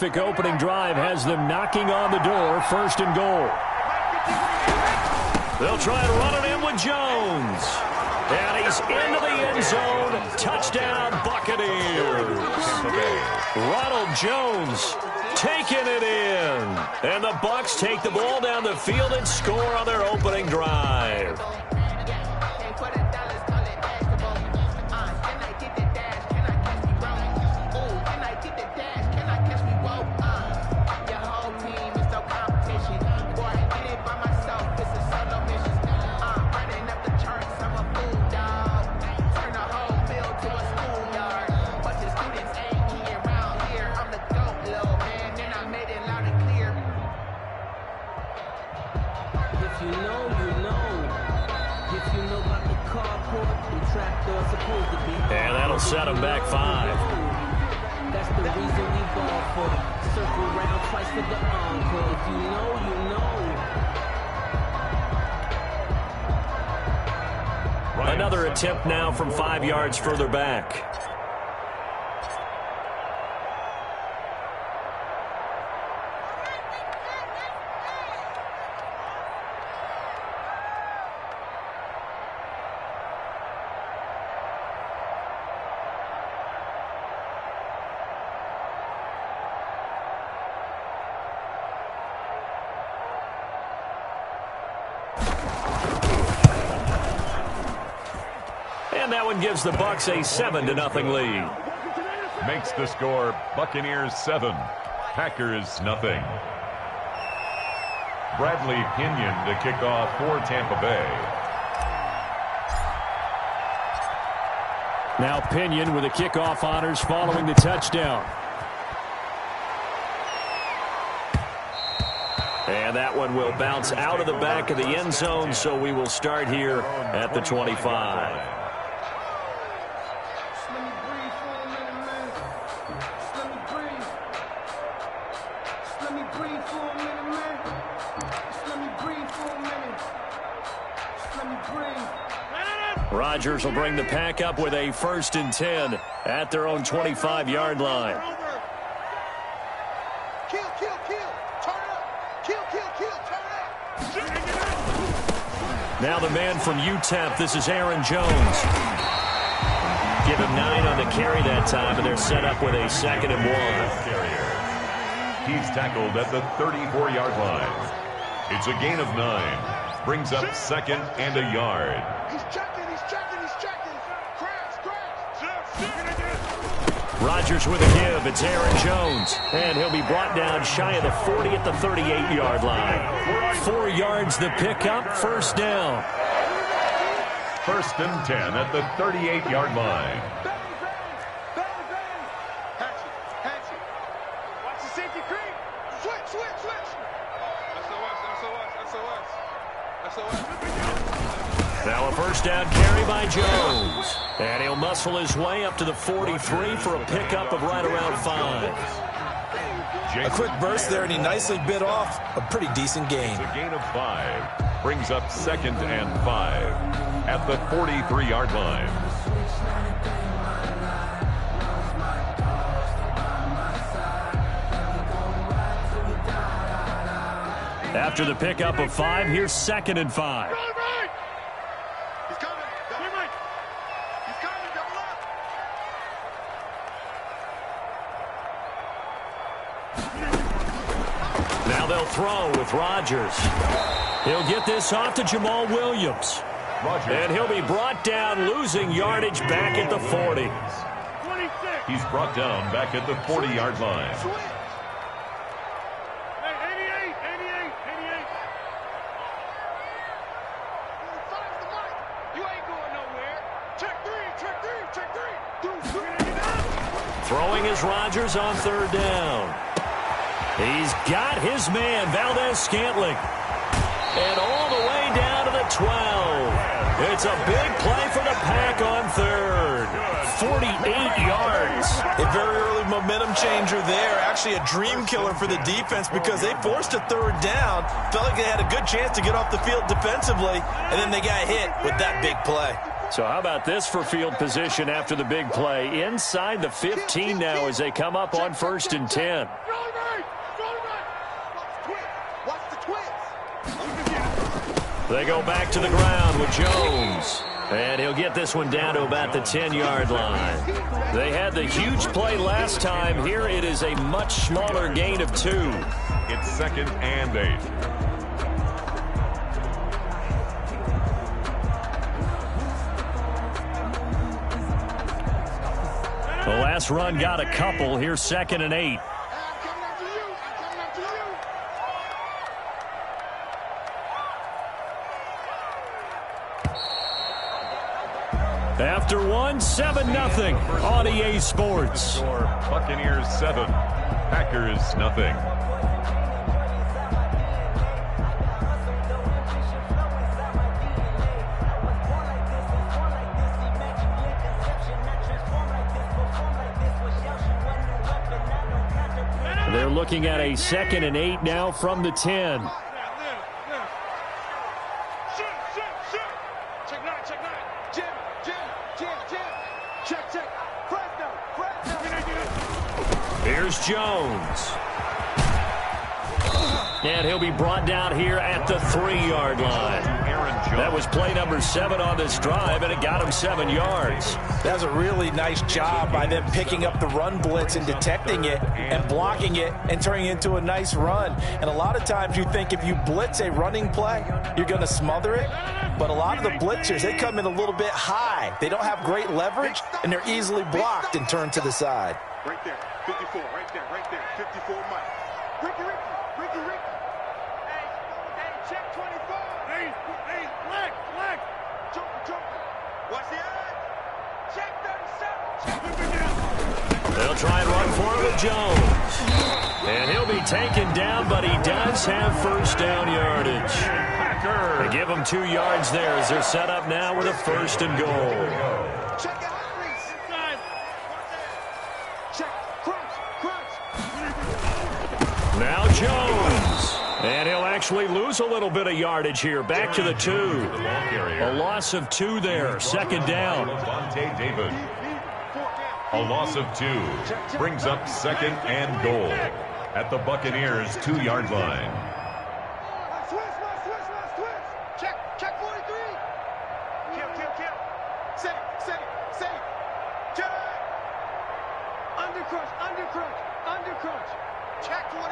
Opening drive has them knocking on the door, 1st and goal. They'll try and run it in with Jones. And he's into the end zone. Touchdown, Buccaneers. Ronald Jones taking it in. And the Bucs take the ball down the field and score on their opening drive. And that'll set him back 5. That's the reason we ball for. Circle round twice for the encore. If you know, you know. Another attempt now from 5 yards further back. And that one gives the Bucs a 7-0 lead. Makes the score Buccaneers 7, Packers nothing. Bradley Pinion to kick off for Tampa Bay. Now Pinion with the kickoff honors following the touchdown. And that one will bounce out of the back of the end zone, so we will start here at the 25. Rodgers will bring the pack up with a 1st and 10 at their own 25-yard line. Now the man from UTEP, this is Aaron Jones. Give him 9 on the carry that time, and they're set up with a 2nd and 1. He's tackled at the 34-yard line. It's a gain of 9. Brings up 2nd and a yard. Rodgers with a give. It's Aaron Jones. And he'll be brought down shy of the 40 at the 38-yard line. 4 yards the pickup, 1st down. 1st and 10 at the 38-yard line. Watch the safety creep. Switch. SOS. Now a 1st down carry by Jones. And he'll muscle his way up to the 43 for a pickup of right around 5. A quick burst there, and he nicely bit off a pretty decent gain. It's a gain of 5. Brings up 2nd and 5 at the 43-yard line. After the pickup of 5, here's 2nd and 5. Now they'll throw with Rodgers. He'll get this off to Jamal Williams. And he'll be brought down, losing yardage back at the 40. He's brought down back at the 40-yard line. Throwing is Rodgers on 3rd down. He's got his man, Valdez-Scantling. And all the way down to the 12. It's a big play for the Pack on 3rd. 48 yards. A very early momentum changer there. Actually a dream killer for the defense because they forced a 3rd down. Felt like they had a good chance to get off the field defensively, and then they got hit with that big play. So how about this for field position after the big play? Inside the 15 now as they come up on 1st and 10. They go back to the ground with Jones. And he'll get this one down to about the 10-yard line. They had the huge play last time. Here it is a much smaller gain of 2. It's 2nd and 8. The last run got a couple. Here's 2nd and 8. After 7-0 on EA Sports. Buccaneers 7, Packers nothing. They're looking at a 2nd and 8 now from the 10. Here's Jones. And he'll be brought down here at the 3-yard line. That was play number 7 on this drive, and it got him 7 yards. That's a really nice job by them picking up the run blitz and detecting it and blocking it and turning it into a nice run. And a lot of times you think if you blitz a running play, you're going to smother it. But a lot of the blitzers, they come in a little bit high. They don't have great leverage, and they're easily blocked and turned to the side. Right there, 54, right there, 54, Mike. Ricky. Hey, check 24. Hey, leg. Joker. Watch the eye. Check 37. They'll try and run for it with Jones. And he'll be taken down, but he does have 1st down yardage. They give him 2 yards there as they're set up now with a 1st and goal. Check it out, please. Check. Crunch. Now Jones. And he'll actually lose a little bit of yardage here. Back to the 2. A loss of 2 there. 2nd down. David. A loss of 2 brings up 2nd and goal at the Buccaneers 2-yard line. Switch. Check 43. Kill. Set it. Check. Under crunch. Check 24.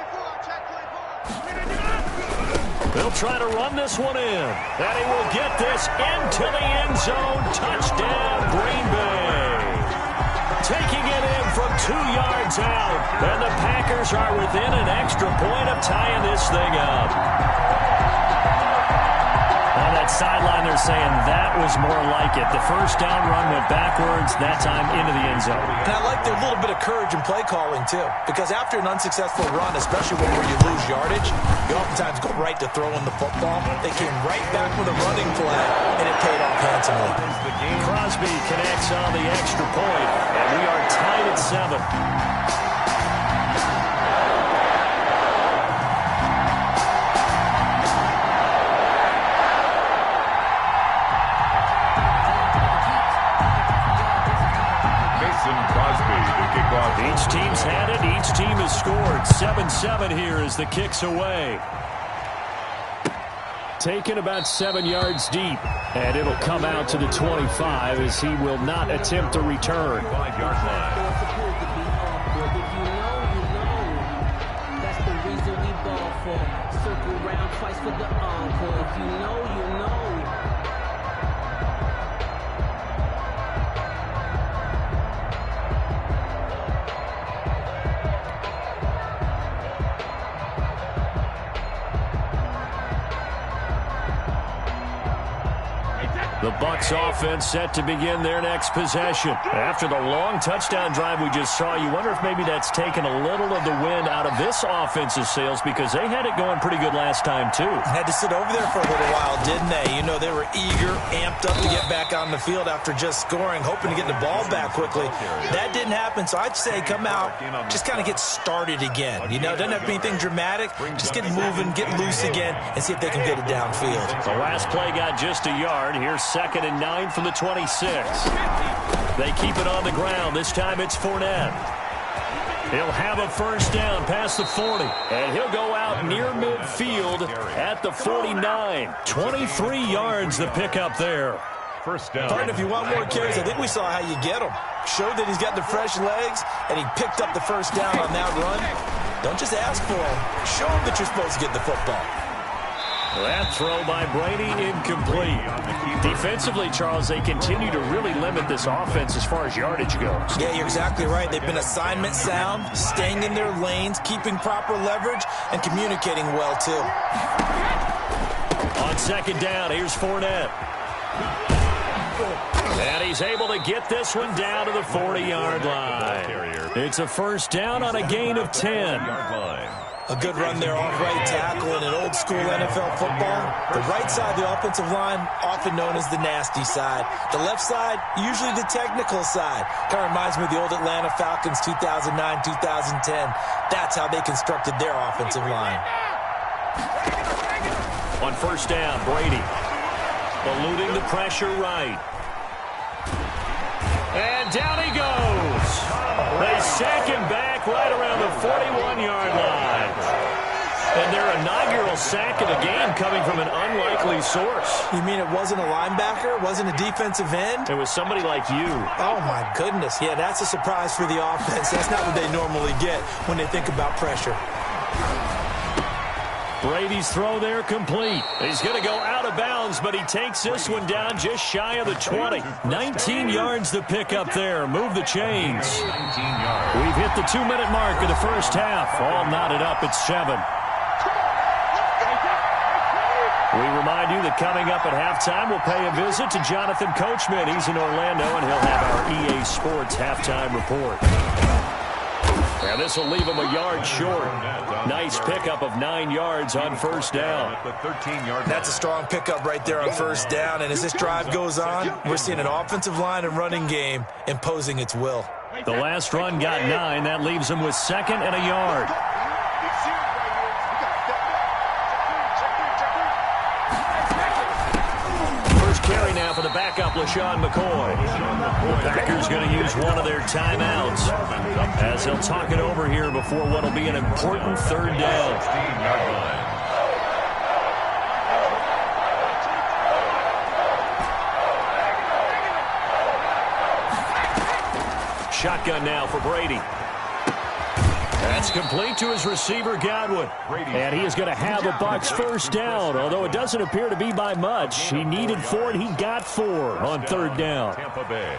They'll try to run this one in. And he will get this into the end zone. Touchdown, Green Bay. Taking it in from 2 yards out. And the Packers are within an extra point of tying this thing up. On that sideline, they're saying that was more like it. The 1st down run went backwards, that time into the end zone. And I like their little bit of courage in play calling, too. Because after an unsuccessful run, especially where you lose yardage, you oftentimes go right to throwing the football. They came right back with a running play, and it paid off handsomely. Crosby connects on the extra point, and we are tied at 7. Each team's had it. Each team has scored. 7-7 here as the kick's away. Taken about 7 yards deep. And it'll come out to the 25 as he will not attempt a return. 5-yard line. If you know. That's the reason we ball for. Circle round twice for the encore. If you know, you know. The Bucs offense set to begin their next possession. After the long touchdown drive we just saw, you wonder if maybe that's taken a little of the wind out of this offense's sails because they had it going pretty good last time, too. Had to sit over there for a little while, didn't they? You know, they were eager, amped up to get back on the field after just scoring, hoping to get the ball back quickly. That didn't happen, so I'd say come out, just kind of get started again. You know, it doesn't have to be anything dramatic. Just get moving, get loose again, and see if they can get it downfield. The last play got just a yard. Here's 2nd and 9 from the 26. They keep it on the ground. This time it's Fournette. He'll have a first down past the 40. And he'll go out near midfield at the 49. 23 yards the pickup there. First down. Martin, if you want more carries, I think we saw how you get them. Showed that he's got the fresh legs, and he picked up the first down on that run. Don't just ask for him. Show him that you're supposed to get the football. That throw by Brady incomplete. Defensively, Charles, they continue to really limit this offense as far as yardage goes. Yeah, you're exactly right. They've been assignment sound, staying in their lanes, keeping proper leverage, and communicating well, too. On 2nd down, here's Fournette. And he's able to get this one down to the 40-yard line. It's a first down on a gain of 10. A good run there off right tackle in an old-school NFL football. The right side of the offensive line, often known as the nasty side. The left side, usually the technical side. Kind of reminds me of the old Atlanta Falcons 2009-2010. That's how they constructed their offensive line. On first down, Brady eluding the pressure right. And down he goes. They sack him back right around the 41-yard line. And their inaugural sack of the game coming from an unlikely source. You mean it wasn't a linebacker? It wasn't a defensive end? It was somebody like you. Oh, my goodness. Yeah, that's a surprise for the offense. That's not what they normally get when they think about pressure. Brady's throw there complete. He's going to go out of bounds, but he takes this one down just shy of the 20. 19 yards to pick up there. Move the chains. 19 yards. We've hit the 2-minute mark of the first half. All knotted up at 7. We remind you that coming up at halftime, we'll pay a visit to Jonathan Coachman. He's in Orlando, and he'll have our EA Sports halftime report. And this will leave him a yard short. Nice pickup of 9 yards on first down. That's a strong pickup right there on first down. And as this drive goes on, we're seeing an offensive line and running game imposing its will. The last run got 9. That leaves him with 2nd and a yard. First carry now for the backup, LaShawn McCoy. The Packers going to use one of their timeouts as they'll talk it over here before what will be an important 3rd down. Shotgun now for Brady. That's complete to his receiver, Godwin. And he is going to have a Bucs first down, although it doesn't appear to be by much. He needed 4, and he got 4 on 3rd down. Tampa Bay.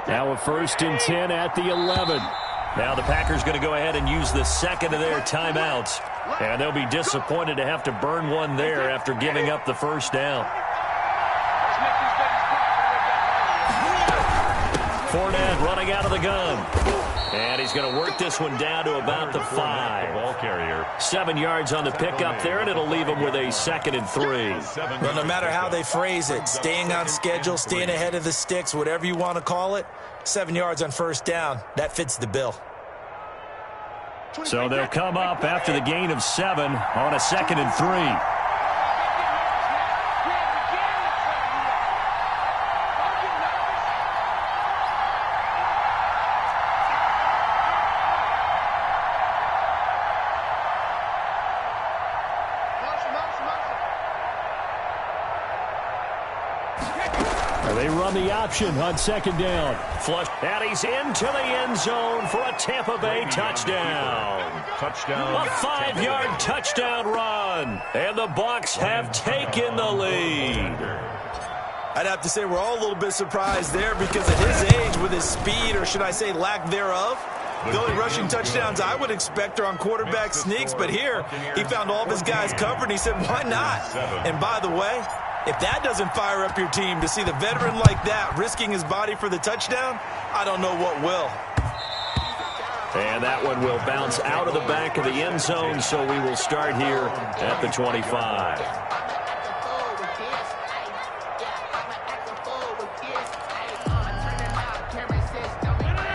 Now a 1st and 10 at the 11. Now the Packers going to go ahead and use the 2nd of their timeouts. And they'll be disappointed to have to burn one there after giving up the first down. Fournette running out of the gun. And he's going to work this one down to about the 5. Ball carrier. 7 yards on the pickup there, and it'll leave him with a 2nd and 3. Well, no matter how they phrase it, staying on schedule, staying ahead of the sticks, whatever you want to call it, 7 yards on first down, that fits the bill. So they'll come up after the gain of 7 on a 2nd and 3. They run the option on 2nd down. Flush. And he's into the end zone for a Tampa Bay touchdown. A 5-yard touchdown run. And the Bucs have taken the lead. I'd have to say we're all a little bit surprised there because at his age, with his speed, or should I say lack thereof, The only rushing touchdowns I would expect are on quarterback sneaks, but here he found all of his guys covered, and he said, why not? And by the way, if that doesn't fire up your team to see the veteran like that risking his body for the touchdown, I don't know what will. And that one will bounce out of the back of the end zone, so we will start here at the 25.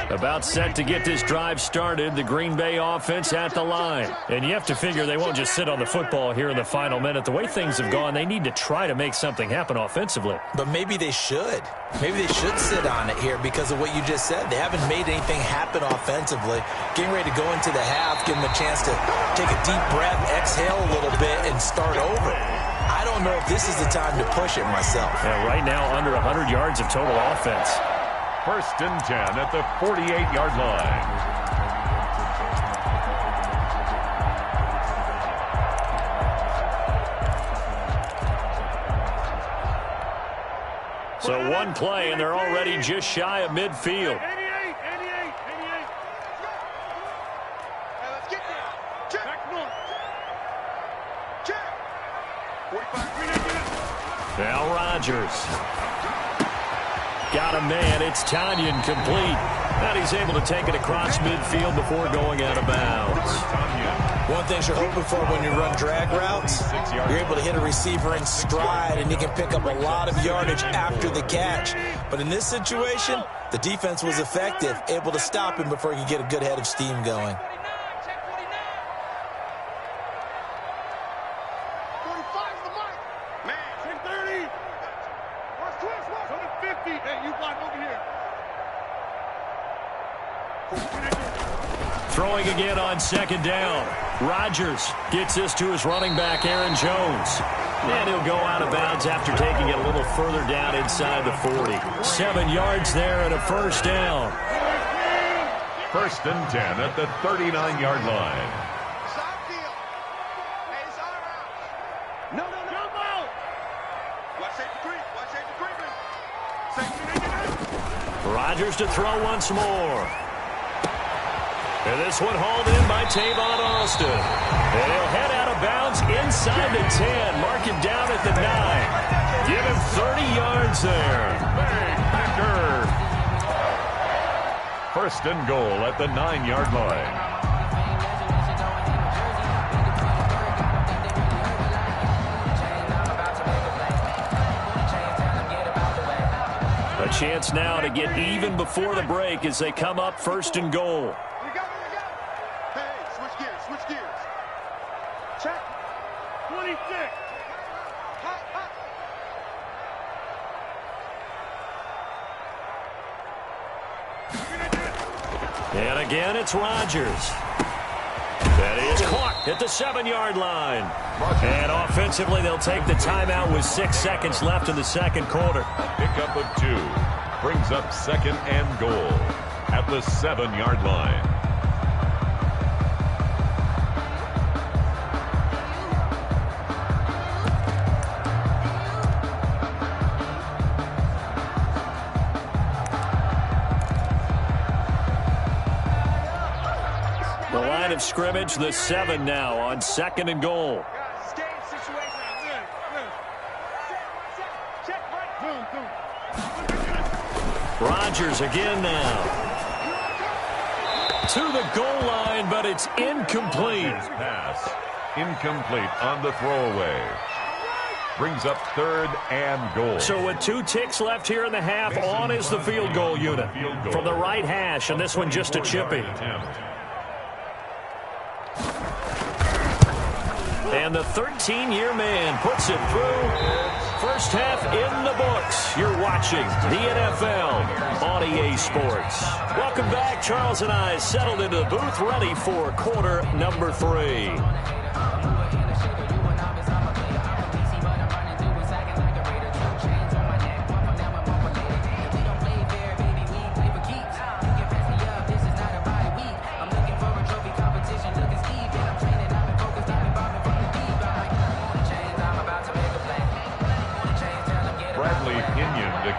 About set to get this drive started, the Green Bay offense at the line. And you have to figure they won't just sit on the football here in the final minute. The way things have gone, they need to try to make something happen offensively. But maybe they should. Maybe they should sit on it here because of what you just said. They haven't made anything happen offensively. Getting ready to go into the half, give them a chance to take a deep breath, exhale a little bit, and start over. I don't know if this is the time to push it myself. Yeah, right now, under 100 yards of total offense. 1st and 10 at the 48-yard line. So one play, and they're already just shy of midfield. 88. Let's get there. Check. Back north. Check. 45. Now Rodgers. Got a man. It's Tanyan complete. And he's able to take it across midfield before going out of bounds. One thing you're hoping for when you run drag routes, you're able to hit a receiver in stride, and you can pick up a lot of yardage after the catch. But in this situation, the defense was effective, able to stop him before he could get a good head of steam going. Throwing again on 2nd down. Rodgers gets this to his running back, Aaron Jones. And he'll go out of bounds after taking it a little further down inside the 40. 7 yards there and a 1st down. 1st and 10 at the 39-yard line. No. Jump out. Rodgers to throw once more. And this one hauled in by Tavon Austin. And he'll head out of bounds inside the 10. Mark him down at the 9. Give him 30 yards there. Baker. 1st and goal at the 9-yard line. A chance now to get even before the break as they come up 1st and goal. Switch gears. Check. 26. And again, it's Rodgers. That is caught at the 7-yard line. And offensively, they'll take the timeout with 6 seconds left in the 2nd quarter. Pickup of 2 brings up 2nd and goal at the 7-yard line. The line of scrimmage, the 7 now on 2nd and goal. Rodgers again now. To the goal line, but it's incomplete. Pass. Incomplete on the throwaway. Brings up 3rd and goal. So with 2 ticks left here in the half, on is the field goal unit. From the right hash, and this one just a chippy. And the 13-year man puts it through. First half in the books. You're watching the NFL on EA Sports. Welcome back. Charles and I settled into the booth, ready for quarter number 3.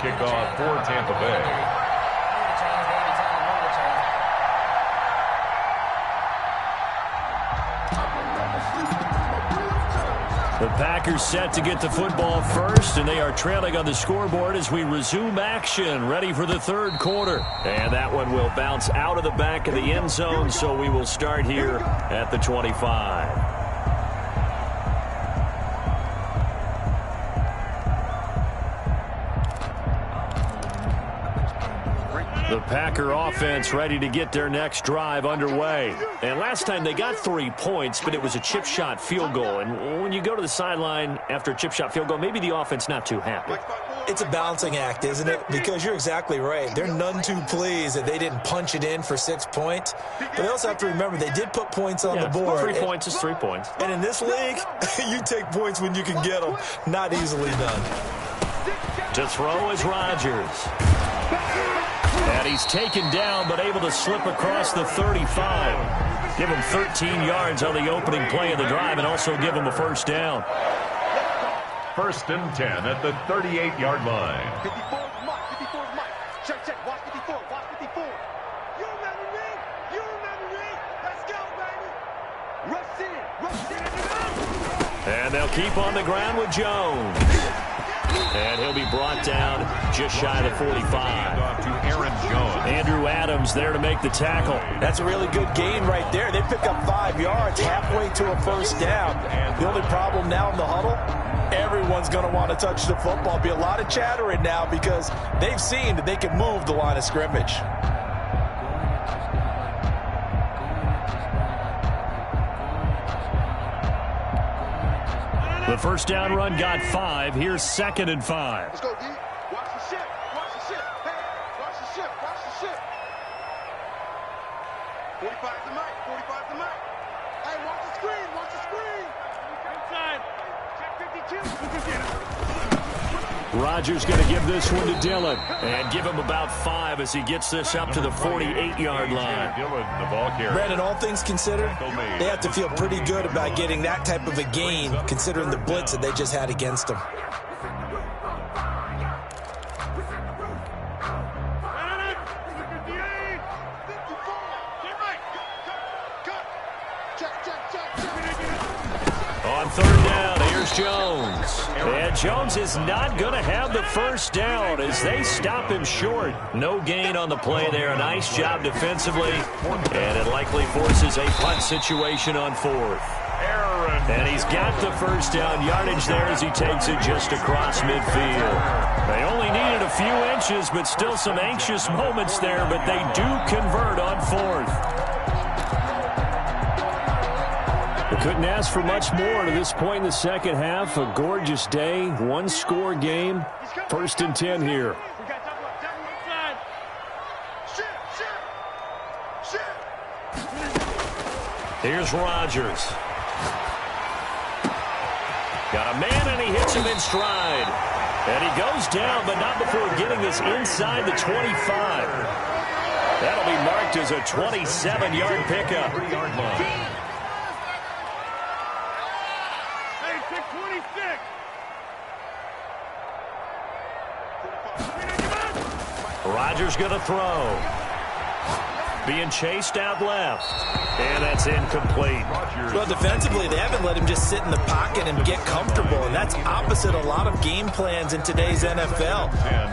Kickoff for Tampa Bay. The Packers set to get the football first, and they are trailing on the scoreboard as we resume action, ready for the third quarter. And that one will bounce out of the back of the end zone, so we will start here at the 25. The Packer offense ready to get their next drive underway. And last time they got 3 points, but it was a chip shot field goal. And when you go to the sideline after a chip shot field goal, maybe the offense not too happy. It's a balancing act, isn't it? Because you're exactly right. They're none too pleased that they didn't punch it in for 6 points. But they also have to remember they did put points on the board. 3 points is 3 points. And in this league, you take points when you can get them. Not easily done. To throw is Rodgers. And he's taken down, but able to slip across the 35. Give him 13 yards on the opening play of the drive and also give him a first down. 1st and 10 at the 38-yard line. 54 Mike. Check. Watch 54. You remember me? Let's go, baby. Rush in. And they'll keep on the ground with Jones. And he'll be brought down just shy of the 45. Off to Aaron Jones. Andrew Adams there to make the tackle. That's a really good gain right there. They pick up 5 yards halfway to a first down. The only problem now in the huddle, everyone's going to want to touch the football. Be a lot of chattering now because they've seen that they can move the line of scrimmage. The first down run got 5. Here's 2nd and 5. Let's go, D. Watch the ship. Hey, watch the ship. 45 to Mike. Hey, watch the screen. Inside. Check 52. Rodgers going to give this one to Dillon and give him about 5 as he gets this up to the 48-yard line. Dillon, the ball carrier. Brandon, all things considered, they have to feel pretty good about getting that type of a gain considering the blitz that they just had against them. On 3rd down, here's Jones. And Jones is not going to have the first down as they stop him short. No gain on the play there. A nice job defensively. And it likely forces a punt situation on 4th. And he's got the first down yardage there as he takes it just across midfield. They only needed a few inches, but still some anxious moments there, but they do convert on 4th. Couldn't ask for much more to this point in the second half. A gorgeous day, 1-score game. 1st and 10 here. Here's Rodgers. Got a man, and he hits him in stride. And he goes down, but not before getting this inside the 25. That'll be marked as a 27-yard pickup. 3-yard line. Rodgers going to throw. Being chased out left. And that's incomplete. Well, defensively, they haven't let him just sit in the pocket and get comfortable, and that's opposite a lot of game plans in today's NFL.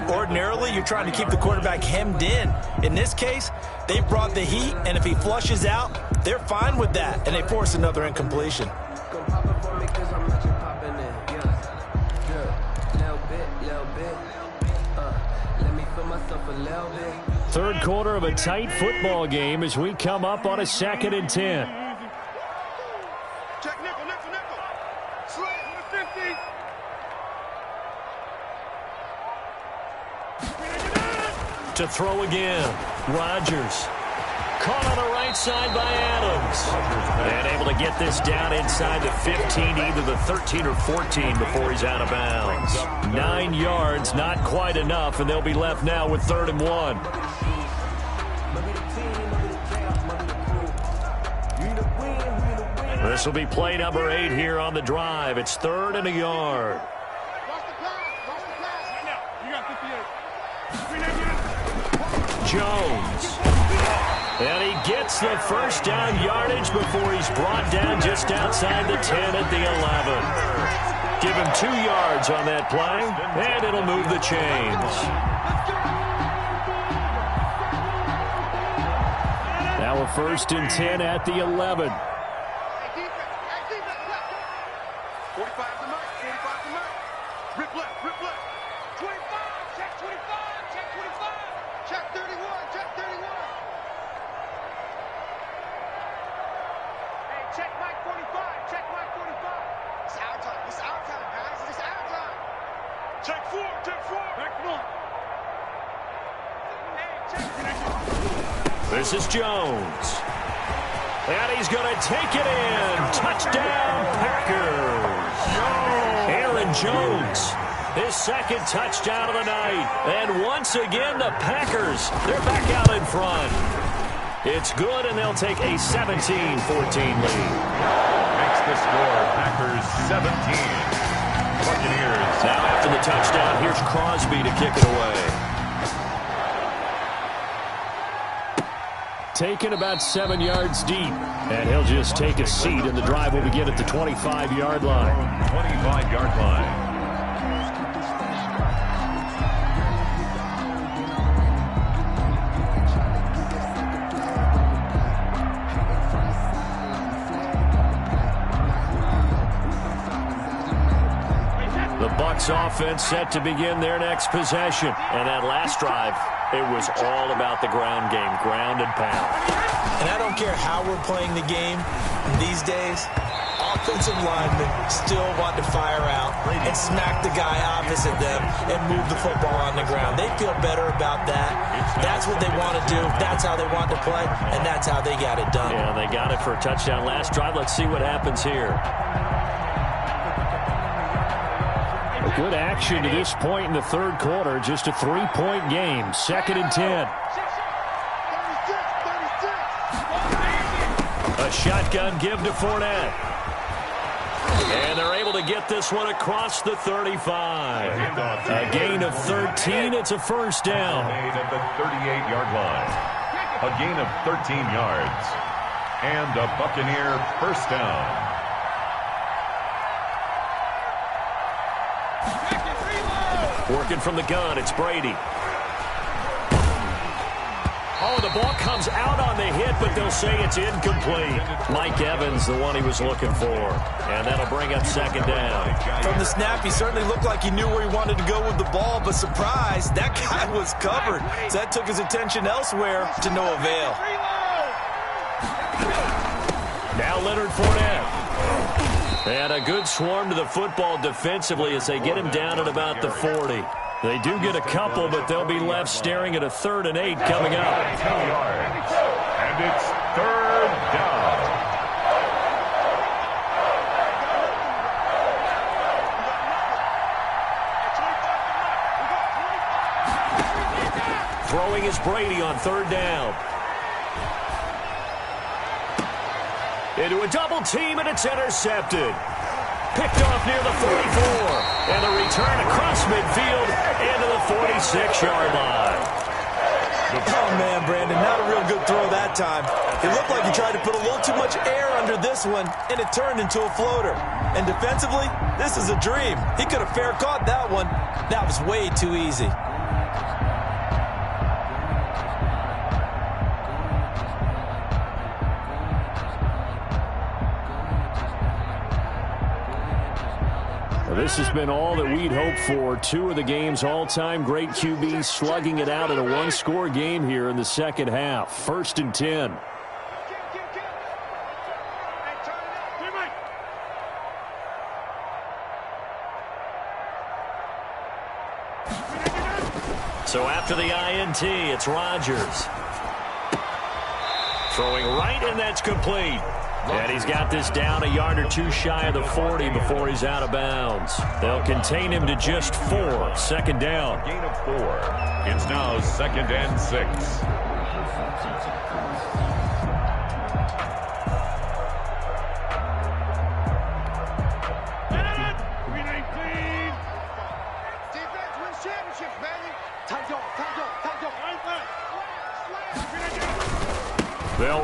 Ordinarily, you're trying to keep the quarterback hemmed in. In this case, they brought the heat, and if he flushes out, they're fine with that, and they force another incompletion. Third quarter of a tight football game as we come up on a 2nd and 10. Check nickel. Slant 50. To throw again. Rodgers. Caught on the right side by Adams. And able to get this down inside the 15, either the 13 or 14 before he's out of bounds. 9 yards, not quite enough, and they'll be left now with 3rd and 1. This will be play number 8 here on the drive. It's 3rd and a yard. Jones. And he gets the first down yardage before he's brought down just outside the 10 at the 11. Give him 2 yards on that play, and it'll move the chains. Now a 1st and 10 at the 11. 45 to Mike, 45 to Mike. Rip left, 25, check 25, check 25, check 31, check 31. Hey, check Mike 45, check Mike 45. It's our time, guys, it's our time. Check 4, back 1. Hey, check. This is Jones. And he's going to take it in. Touchdown, Packers. Aaron Jones, his 2nd touchdown of the night. And once again, the Packers, they're back out in front. It's good, and they'll take a 17-14 lead. Makes the score Packers 17. Buccaneers. Now after the touchdown, here's Crosby to kick it away. Taken about 7 yards deep. And he'll just take a seat, and the drive will begin at the 25-yard line. 25-yard line. The Bucs offense set to begin their next possession. And that last drive, it was all about the ground game, ground and pound. And I don't care how we're playing the game these days, offensive linemen still want to fire out and smack the guy opposite them and move the football on the ground. They feel better about that. That's what they want to do. That's how they want to play, and that's how they got it done. Yeah, they got it for a touchdown last drive. Let's see what happens here. Good action to this point in the 3rd quarter. Just a 3-point game. 2nd and 10. A shotgun give to Fournette. And they're able to get this one across the 35. A gain of 13. It's a 1st down. Made at the 38-yard line. A gain of 13 yards. And a Buccaneer 1st down. Working from the gun, it's Brady. Oh, the ball comes out on the hit, but they'll say it's incomplete. Mike Evans, the one he was looking for. And that'll bring up 2nd down. From the snap, he certainly looked like he knew where he wanted to go with the ball, but surprise, that guy was covered. So that took his attention elsewhere to no avail. Now Leonard Fournette. And a good swarm to the football defensively as they get him down at about the 40. They do get a couple, but they'll be left staring at a 3rd and 8 coming up. 2 yards. And it's 3rd down. Throwing is Brady on 3rd down. Into a double team, and it's intercepted. Picked off near the 44. And the return across midfield into the 46-yard line. Oh, man, Brandon, not a real good throw that time. It looked like he tried to put a little too much air under this one, and it turned into a floater. And defensively, this is a dream. He could have fair caught that one. That was way too easy. This has been all that we'd hoped for. 2 of the game's all-time great QBs slugging it out in a 1-score game here in the 2nd half. 1st and 10. So after the INT, it's Rodgers. Throwing right, and that's complete. And he's got this down a yard or 2 shy of the 40 before he's out of bounds. They'll contain him to just 4. 2nd down. Gain of 4. It's now 2nd and 6.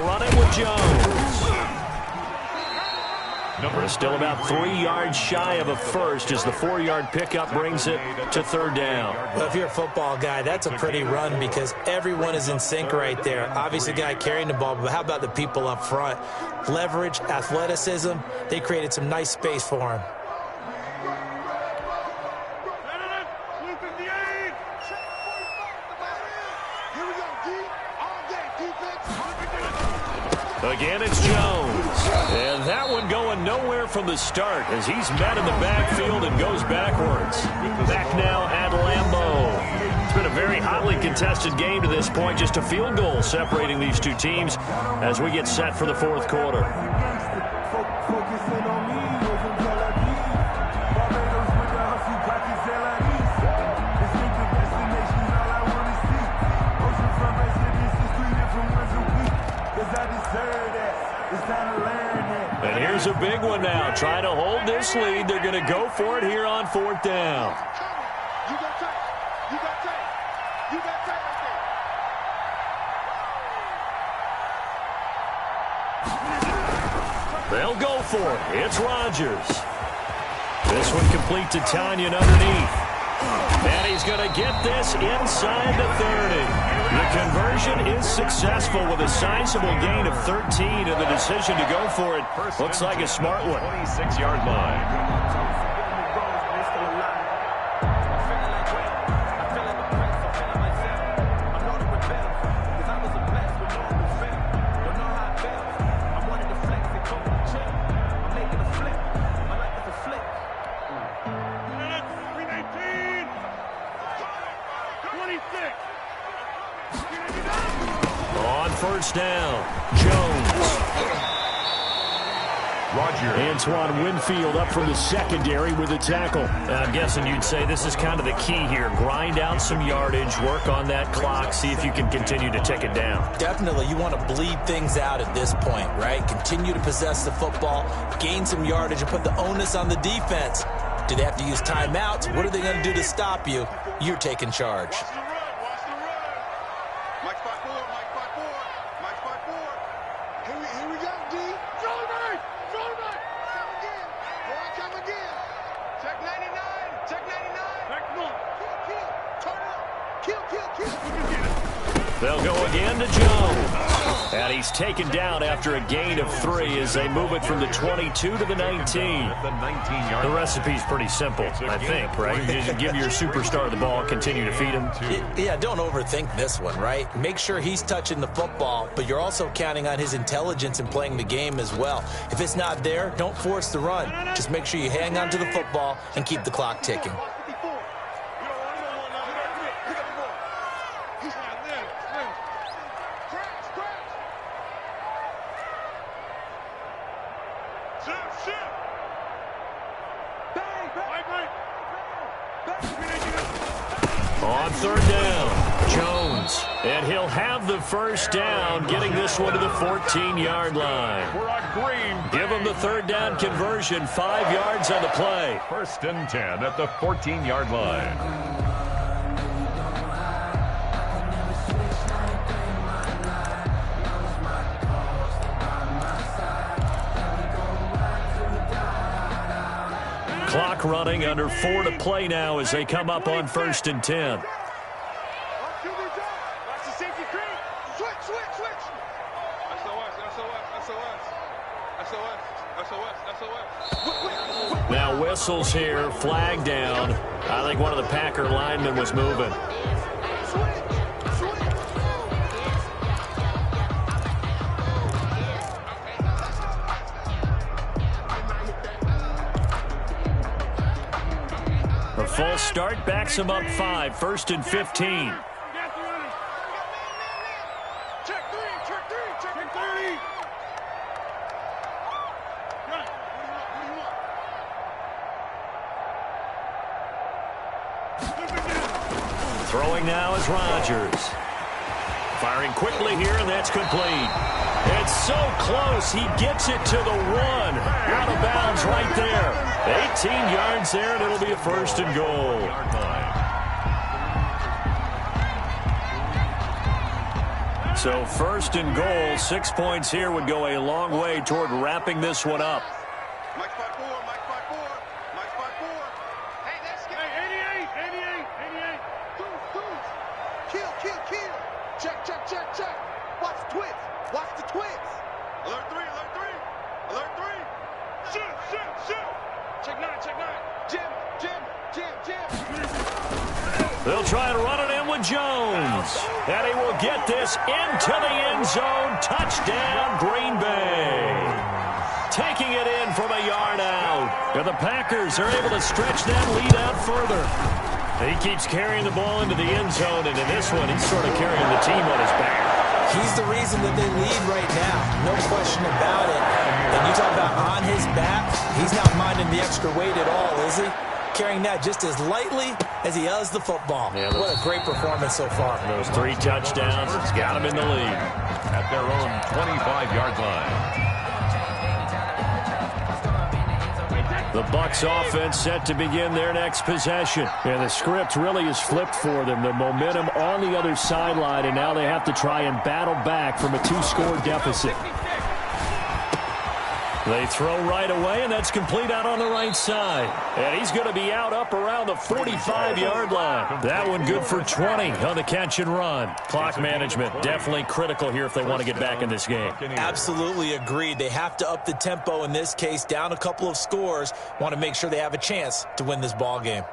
run it with Jones. We're still about 3 yards shy of a first as the 4-yard pickup brings it to third down. Well, if you're a football guy, that's a pretty run because everyone is in sync right there. Obviously, the guy carrying the ball, but how about the people up front? Leverage, athleticism, they created some nice space for him. Again, it's Jones. And that one going nowhere from the start as he's met in the backfield and goes backwards. Back now at Lambeau. It's been a very hotly contested game to this point. Just a field goal separating these two teams as we get set for the fourth quarter. And here's a big one now. Trying to hold this lead. They're going to go for it here on fourth down. You got tape. You got tape. You got tape right there. They'll go for it. It's Rodgers. This one complete to Tanyan underneath. And he's going to get this inside the 30. The conversion is successful with a sizable gain of 13, and the decision to go for it looks like a smart one. 26-yard line. First down, Jones. Antoine Winfield up from the secondary with a tackle. I'm guessing you'd say this is kind of the key here. Grind out some yardage, work on that clock, see if you can continue to tick it down. Definitely, you want to bleed things out at this point, right? Continue to possess the football, gain some yardage, and put the onus on the defense. Do they have to use timeouts? What are they going to do to stop you? You're taking charge. They'll go again to Jones. And he's taken down after a gain of 3 as they move it from the 22 to the 19. The recipe's pretty simple, I think, right? You just give your superstar the ball, continue to feed him. Yeah, don't overthink this one, right? Make sure he's touching the football, but you're also counting on his intelligence in playing the game as well. If it's not there, don't force the run. Just make sure you hang on to the football and keep the clock ticking. On third down, Jones. And he'll have the first down, getting this one to the 14-yard line. Give him the third down conversion, 5 yards on the play. First and 10 at the 14-yard line. Clock running, under 4 to play now as they come up on first and 10. Now whistles here, flag down. I think one of the Packer linemen was moving. A full start backs him up 5, first and 15. Throwing now is Rodgers. Firing quickly here, and that's complete. It's so close. He gets it to the 1. Out of bounds right there. 18 yards there, and it'll be a first and goal. So first and goal, 6 points here would go a long way toward wrapping this one up. Mike 5-4, Mike 5-4, Mike 5-4. Hey, let's go. Hey, 88. Deuce. Kill. Check. Watch the twist. Alert 3. Shoot. Check 9. Jim. They'll try and run it in with Jones. And he will get this into the end zone. Touchdown, Green Bay. Taking it in from a yard out. And the Packers are able to stretch that lead out further. He keeps carrying the ball into the end zone, and in this one, he's sort of carrying the team on his back. He's the reason that they lead right now. No question about it. And you talk about on his back, he's not minding the extra weight at all, is he? Carrying that just as lightly as he does the football. Yeah, what a great performance so far. Those 3 touchdowns, it's got him in the lead. At their own 25-yard line. The Bucs offense set to begin their next possession. And the script really is flipped for them. The momentum on the other sideline, and now they have to try and battle back from a 2-score deficit. They throw right away, and that's complete out on the right side. And he's going to be out up around the 45-yard line. That one good for 20 on the catch and run. Clock management definitely critical here if they want to get back in this game. Absolutely agreed. They have to up the tempo in this case, down a couple of scores. Want to make sure they have a chance to win this ball game.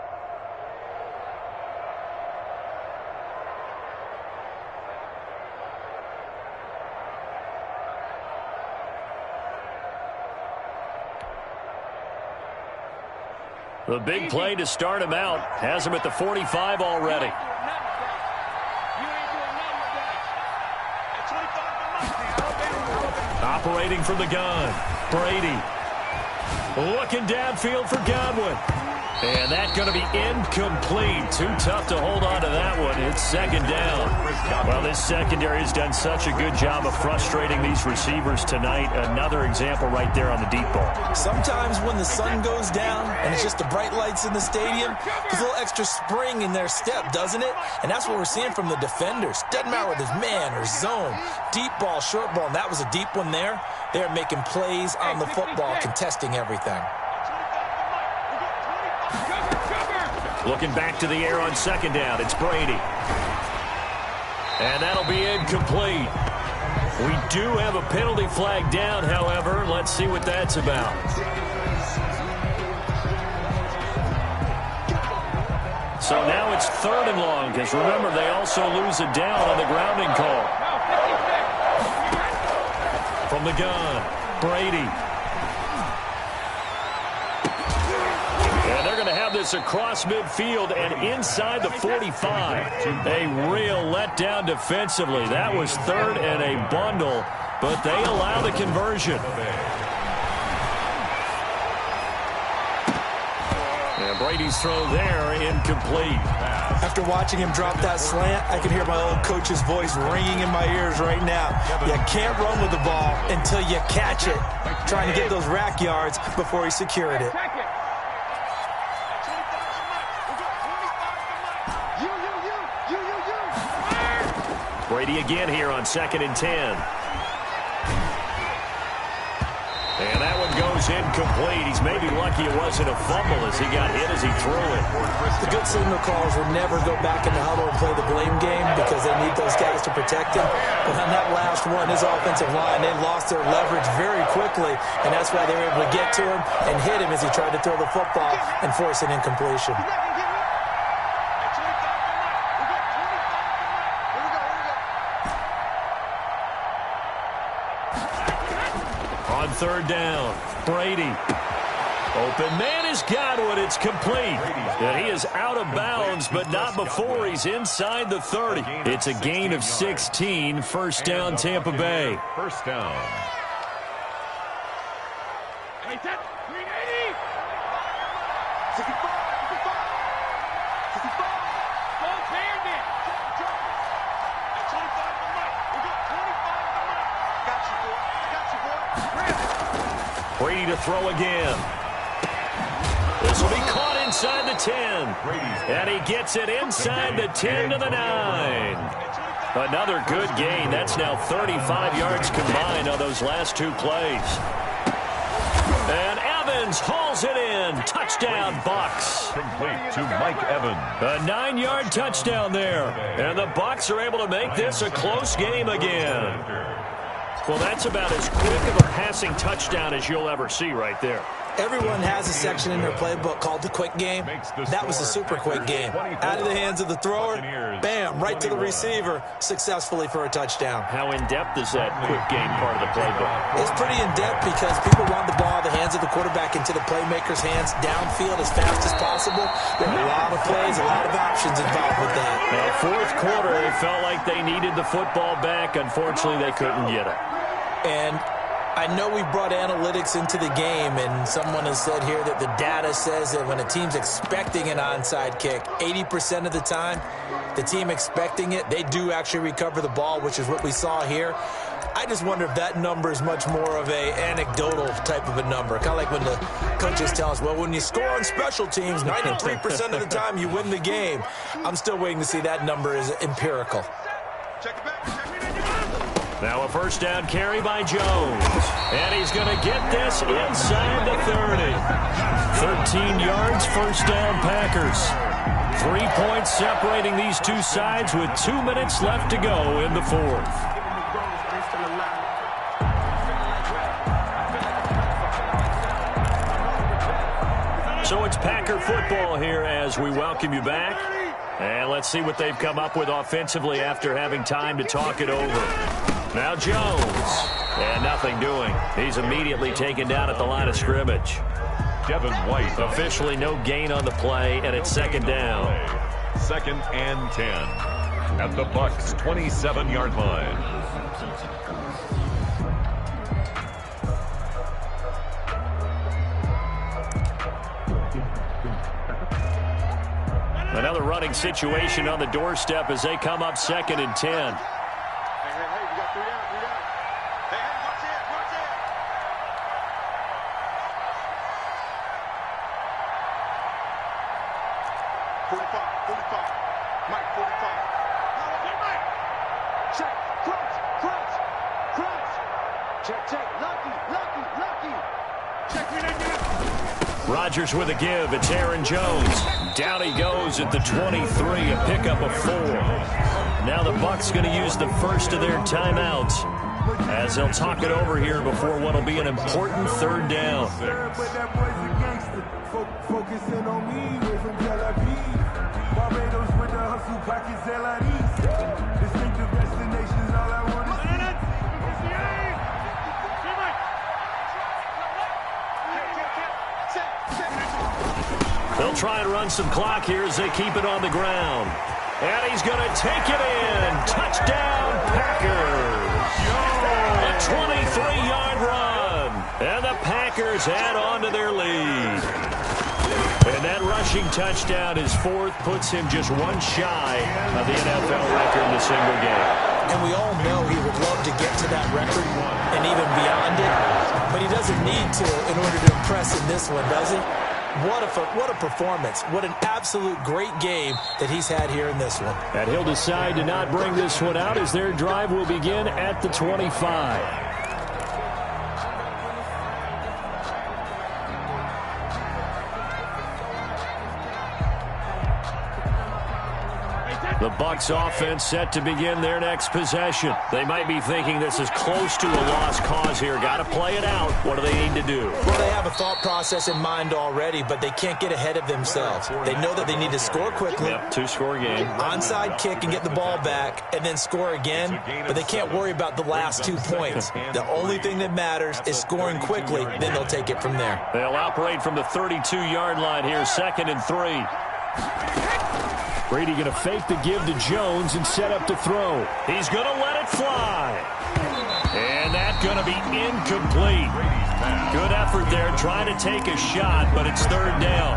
The big play to start him out has him at the 45 already. Operating from the gun, Brady. Looking downfield for Godwin. And that's going to be incomplete. Too tough to hold on to that one. It's second down. Well, this secondary has done such a good job of frustrating these receivers tonight. Another example right there on the deep ball. Sometimes when the sun goes down and it's just the bright lights in the stadium, there's a little extra spring in their step, doesn't it? And that's what we're seeing from the defenders. Doesn't matter whether it's man or zone, deep ball, short ball, and that was a deep one there. They're making plays on the football, contesting everything. Looking back to the air on second down. It's Brady. And that'll be incomplete. We do have a penalty flag down, however. Let's see what that's about. So now it's 3rd and long, because remember, they also lose a down on the grounding call. From the gun, Brady. This across midfield and inside the 45. A real letdown defensively. That was 3rd and a bundle, but they allow the conversion. And Brady's throw there incomplete. After watching him drop that slant, I can hear my old coach's voice ringing in my ears right now. You can't run with the ball until you catch it. Trying to get those rack yards before he secured it. Brady again here on 2nd and 10. And that one goes incomplete. He's maybe lucky it wasn't a fumble as he got hit as he threw it. The good signal callers will never go back in the huddle and play the blame game because they need those guys to protect him. But on that last one, his offensive line, they lost their leverage very quickly, and that's why they were able to get to him and hit him as he tried to throw the football and force an incompletion. On 3rd down, Brady. Open man is Godwin. It's complete. And he is out of bounds, but not before he's inside the 30. It's a gain of 16. 1st down, Tampa Bay. 1st down. Hey, that's 380. 65. Don't tear it. At 25 to Mike. We got 25 to Mike. Got you, boy. Brady to throw again. This will be caught inside the 10. And he gets it inside the 10 to the 9. Another good gain. That's now 35 yards combined on those last 2 plays. And Evans hauls it in. Touchdown, Bucs. Complete to Mike Evans. A 9-yard touchdown there. And the Bucs are able to make this a close game again. Well, that's about as quick of a passing touchdown as you'll ever see right there. Everyone has a section in their playbook called the quick game. That was a super quick game. Out of the hands of the thrower, bam, right to the receiver, successfully for a touchdown. How in-depth is that quick game part of the playbook? It's pretty in-depth because people want the ball out of the hands of the quarterback into the playmaker's hands downfield as fast as possible. There are a lot of plays, a lot of options involved with that. Now, fourth quarter, it felt like they needed the football back. Unfortunately, they couldn't get it. And I know we brought analytics into the game, and someone has said here that the data says that when a team's expecting an onside kick, 80% of the time, the team expecting it, they do actually recover the ball, which is what we saw here. I just wonder if that number is much more of a anecdotal type of a number. Kind of like when the coaches tell us, well, when you score on special teams, 93% of the time you win the game. I'm still waiting to see that number is empirical. Check it back. Now a first down carry by Jones. And he's going to get this inside the 30. 13 yards, first down Packers. 3 points separating these two sides with 2 minutes left to go in the fourth. So it's Packer football here as we welcome you back. And let's see what they've come up with offensively after having time to talk it over. Now Jones, and nothing doing. He's immediately taken down at the line of scrimmage. Devin White. Officially no gain on the play, and it's second down. 2nd and 10 at the Bucs' 27-yard line. Another running situation on the doorstep as they come up 2nd and 10. Rodgers with a give. It's Aaron Jones. Down he goes at the 23, a pickup of 4. Now the Bucs going to use the first of their timeouts as they'll talk it over here before what will be an important third down. Focusing on me, way from Tel Aviv. Barbados with the hustle pockets, distinctive destinations, all I want to see. They'll try and run some clock here as they keep it on the ground. And he's going to take it in. Touchdown, Packers. A 23-yard run. And the Packers add on to their lead. And that rushing touchdown, his 4th, puts him just 1 shy of the NFL record in a single game. And we all know he would love to get to that record and even beyond it. But he doesn't need to in order to impress in this one, does he? What a performance. What an absolute great game that he's had here in this one. And he'll decide to not bring this one out as their drive will begin at the 25. The Bucs offense set to begin their next possession. They might be thinking this is close to a lost cause here. Got to play it out. What do they need to do? Well, they have a thought process in mind already, but they can't get ahead of themselves. They know that they need to score quickly. Yep, 2-score game. Onside kick and get the ball back and then score again, but they can't worry about the last 2 points. The only thing that matters is scoring quickly, then they'll take it from there. They'll operate from the 32-yard line here, 2nd and 3. Brady going to fake the give to Jones and set up to throw. He's going to let it fly. And that's going to be incomplete. Good effort there, trying to take a shot, but it's 3rd down.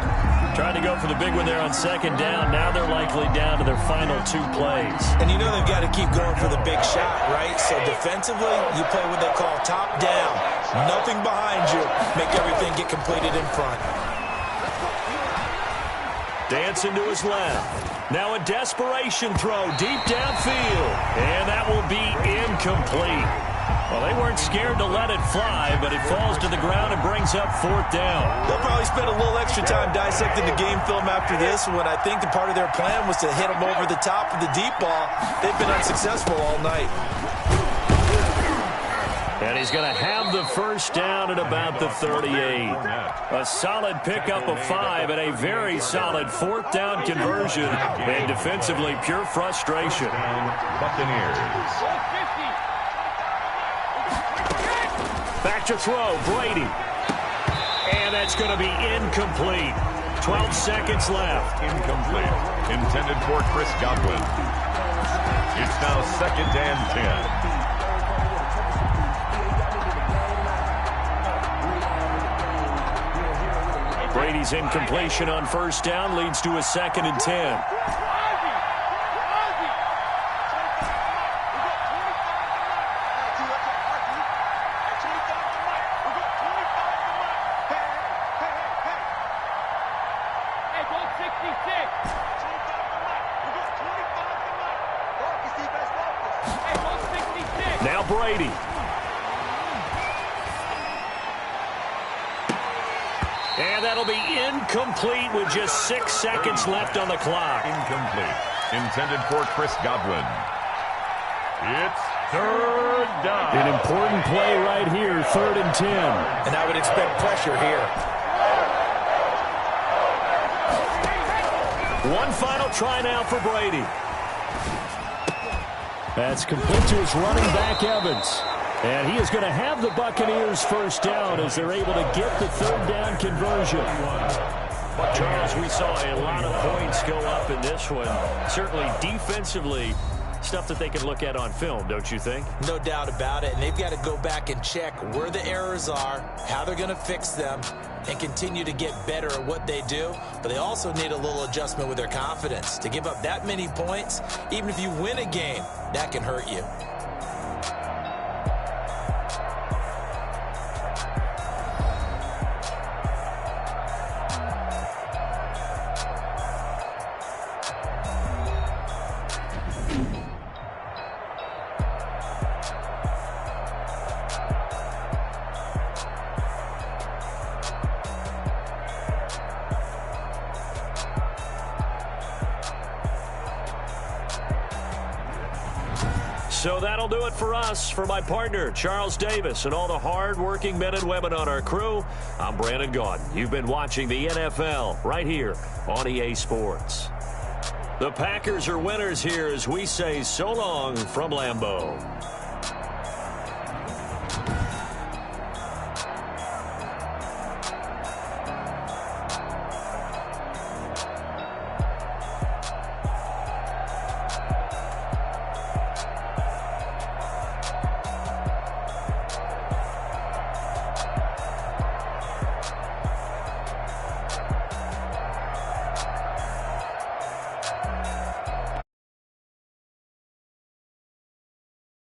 Trying to go for the big one there on 2nd down. Now they're likely down to their final 2 plays. And you know they've got to keep going for the big shot, right? So defensively, you play what they call top down. Nothing behind you. Make everything get completed in front. Dancing to his left. Now a desperation throw deep downfield. And that will be incomplete. Well, they weren't scared to let it fly, but it falls to the ground and brings up 4th down. They'll probably spend a little extra time dissecting the game film after this, when I think the part of their plan was to hit them over the top of the deep ball. They've been unsuccessful all night. And he's going to have the 1st down at about the 38. A solid pickup of 5 and a very solid 4th down conversion. And defensively, pure frustration. Buccaneers. Back to throw, Brady. And that's going to be incomplete. 12 seconds left. Incomplete. Intended for Chris Godwin. It's now 2nd and 10. Brady's incompletion on 1st down leads to a 2nd and 10. Now Brady. And that'll be incomplete with just 6 seconds left on the clock. Incomplete. Intended for Chris Godwin. It's 3rd down. An important play right here, 3rd and 10. And I would expect pressure here. One final try now for Brady. That's complete to his running back, Evans. And he is going to have the Buccaneers 1st down as they're able to get the 3rd down conversion. Charles, we saw a lot of points go up in this one. Certainly defensively, stuff that they can look at on film, don't you think? No doubt about it. And they've got to go back and check where the errors are, how they're going to fix them, and continue to get better at what they do. But they also need a little adjustment with their confidence. To give up that many points, even if you win a game, that can hurt you. So that'll do it for us. For my partner, Charles Davis, and all the hard-working men and women on our crew, I'm Brandon Gaudin. You've been watching the NFL right here on EA Sports. The Packers are winners here as we say so long from Lambeau.